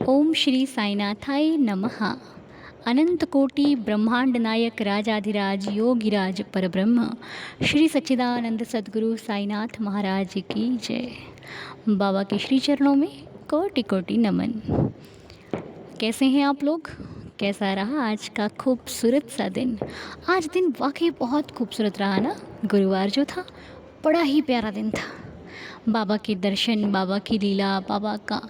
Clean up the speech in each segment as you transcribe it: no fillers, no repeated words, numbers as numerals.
ओम श्री साईनाथाय नमः। अनंत कोटि ब्रह्मांड नायक राजाधिराज योगिराज परब्रह्म श्री सच्चिदानंद सद्गुरु साईनाथ महाराज की जय। बाबा के श्री चरणों में कोटि कोटि नमन। कैसे हैं आप लोग? कैसा रहा आज का खूबसूरत सा दिन? आज दिन वाकई बहुत खूबसूरत रहा ना। गुरुवार जो था बड़ा ही प्यारा दिन था। बाबा के दर्शन, बाबा की लीला, बाबा का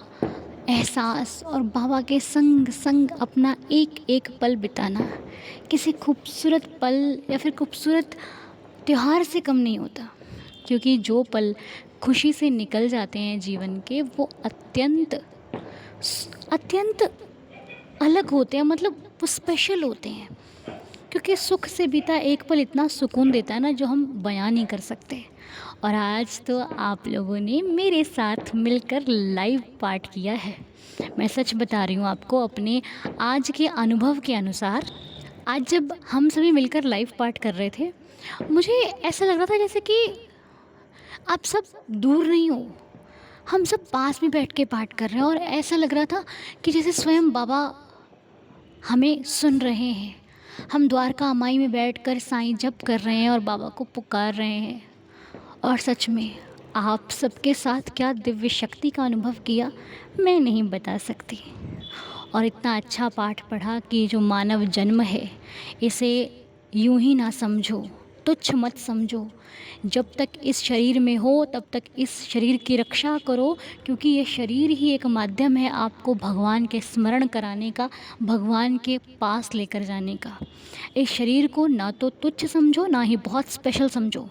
एहसास और बाबा के संग संग अपना एक एक पल बिताना किसी खूबसूरत पल या फिर खूबसूरत त्यौहार से कम नहीं होता। क्योंकि जो पल खुशी से निकल जाते हैं जीवन के, वो अत्यंत अत्यंत अलग होते हैं, मतलब वो स्पेशल होते हैं। क्योंकि सुख से बीता एक पल इतना सुकून देता है ना, जो हम बयां नहीं कर सकते। और आज तो आप लोगों ने मेरे साथ मिलकर लाइव पाठ किया है। मैं सच बता रही हूँ आपको, अपने आज के अनुभव के अनुसार आज जब हम सभी मिलकर लाइव पाठ कर रहे थे, मुझे ऐसा लग रहा था जैसे कि आप सब दूर नहीं हो, हम सब पास में बैठ के पाठ कर रहे हैं। और ऐसा लग रहा था कि जैसे स्वयं बाबा हमें सुन रहे हैं। हम द्वारका माई में बैठकर साईं जप कर रहे हैं और बाबा को पुकार रहे हैं। और सच में आप सबके साथ क्या दिव्य शक्ति का अनुभव किया, मैं नहीं बता सकती। और इतना अच्छा पाठ पढ़ा कि जो मानव जन्म है, इसे यूं ही ना समझो, तुच्छ मत समझो। जब तक इस शरीर में हो तब तक इस शरीर की रक्षा करो, क्योंकि ये शरीर ही एक माध्यम है आपको भगवान के स्मरण कराने का, भगवान के पास लेकर जाने का। इस शरीर को ना तो तुच्छ समझो, ना ही बहुत स्पेशल समझो।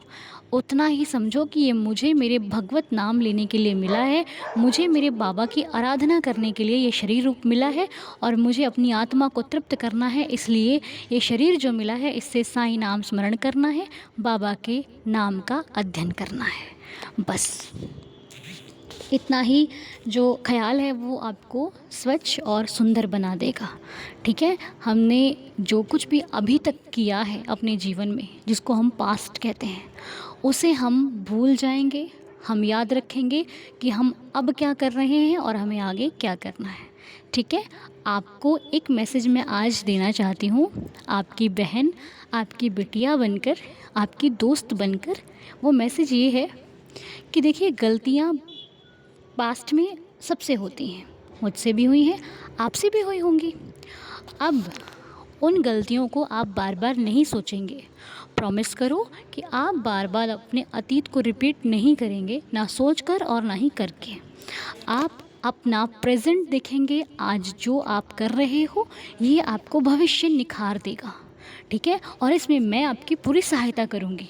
उतना ही समझो कि ये मुझे मेरे भगवत नाम लेने के लिए मिला है, मुझे मेरे बाबा की आराधना करने के लिए ये शरीर रूप मिला है, और मुझे अपनी आत्मा को तृप्त करना है। इसलिए ये शरीर जो मिला है, इससे साईं नाम स्मरण करना है, बाबा के नाम का अध्ययन करना है। बस इतना ही जो ख्याल है वो आपको स्वच्छ और सुंदर बना देगा। ठीक है, हमने जो कुछ भी अभी तक किया है अपने जीवन में, जिसको हम पास्ट कहते हैं, उसे हम भूल जाएंगे। हम याद रखेंगे कि हम अब क्या कर रहे हैं और हमें आगे क्या करना है। ठीक है, आपको एक मैसेज मैं आज देना चाहती हूँ, आपकी बहन, आपकी बिटिया बनकर, आपकी दोस्त बनकर। वो मैसेज ये है कि देखिए, गलतियाँ पास्ट में सबसे होती हैं, मुझसे भी हुई हैं, आपसे भी हुई होंगी। अब उन गलतियों को आप बार बार नहीं सोचेंगे। प्रॉमिस करो कि आप बार बार अपने अतीत को रिपीट नहीं करेंगे, ना सोचकर और ना ही करके। आप अपना प्रेजेंट देखेंगे। आज जो आप कर रहे हो, ये आपको भविष्य निखार देगा। ठीक है, और इसमें मैं आपकी पूरी सहायता करूँगी।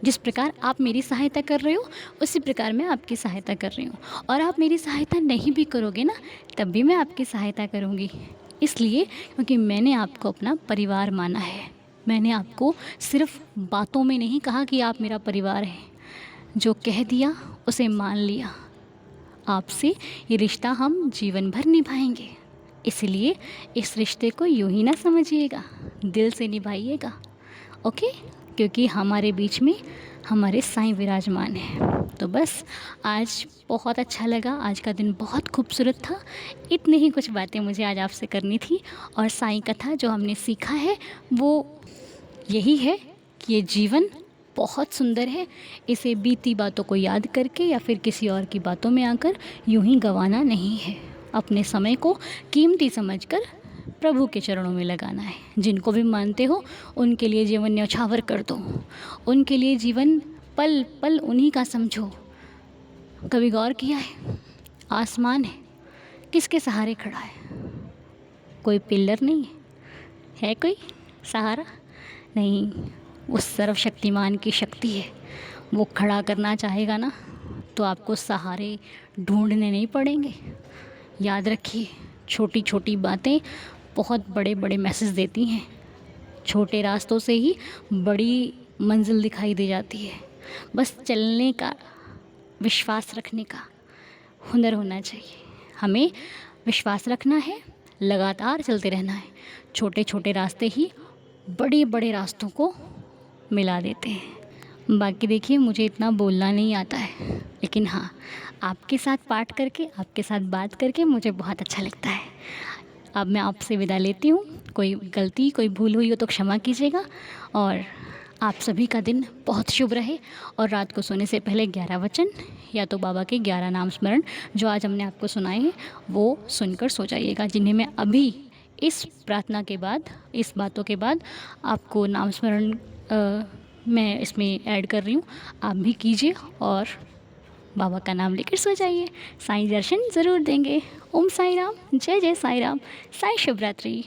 जिस प्रकार आप मेरी सहायता कर रहे हो, उसी प्रकार मैं आपकी सहायता कर रही हूँ। और आप मेरी सहायता नहीं भी करोगे ना, तब भी मैं आपकी सहायता करूँगी। इसलिए क्योंकि मैंने आपको अपना परिवार माना है। मैंने आपको सिर्फ बातों में नहीं कहा कि आप मेरा परिवार है। जो कह दिया उसे मान लिया। आपसे ये रिश्ता हम जीवन भर निभाएंगे। इसलिए इस रिश्ते को यूं ही ना समझिएगा, दिल से निभाइएगा। ओके, क्योंकि हमारे बीच में हमारे साईं विराजमान हैं। तो बस आज बहुत अच्छा लगा, आज का दिन बहुत खूबसूरत था। इतनी ही कुछ बातें मुझे आज आपसे करनी थी। और साईं कथा जो हमने सीखा है वो यही है कि ये जीवन बहुत सुंदर है। इसे बीती बातों को याद करके या फिर किसी और की बातों में आकर यूं ही गंवाना नहीं है। अपने समय को कीमती समझकर प्रभु के चरणों में लगाना है। जिनको भी मानते हो उनके लिए जीवन न्यौछावर कर दो। उनके लिए जीवन पल पल उन्हीं का समझो। कभी गौर किया है, आसमान है, किसके सहारे खड़ा है? कोई पिलर नहीं है कोई सहारा नहीं, उस सर्वशक्तिमान की शक्ति है। वो खड़ा करना चाहेगा ना, तो आपको सहारे ढूंढने नहीं पड़ेंगे। याद रखिए, छोटी छोटी बातें बहुत बड़े बड़े मैसेज देती हैं। छोटे रास्तों से ही बड़ी मंजिल दिखाई दे जाती है। बस चलने का, विश्वास रखने का हुनर होना चाहिए। हमें विश्वास रखना है, लगातार चलते रहना है। छोटे छोटे रास्ते ही बड़े बड़े रास्तों को मिला देते हैं। बाकी देखिए, मुझे इतना बोलना नहीं आता है, लेकिन लेकिन हाँ, आपके साथ पाठ करके, आपके साथ बात करके मुझे बहुत अच्छा लगता है। अब मैं आपसे विदा लेती हूँ। कोई गलती, कोई भूल हुई हो तो क्षमा कीजिएगा, और आप सभी का दिन बहुत शुभ रहे। और रात को सोने से पहले 11 वचन या तो बाबा के 11 नाम स्मरण जो आज हमने आपको सुनाए हैं वो सुनकर सो जाइएगा, जिन्हें मैं अभी इस प्रार्थना के बाद, इस बातों के बाद आपको नाम स्मरण मैं इसमें ऐड कर रही हूँ। आप भी कीजिए और बाबा का नाम लेकर सो जाइए। साईं दर्शन ज़रूर देंगे। ओम साई राम, जय जय साई राम, साई शुभ रात्रि।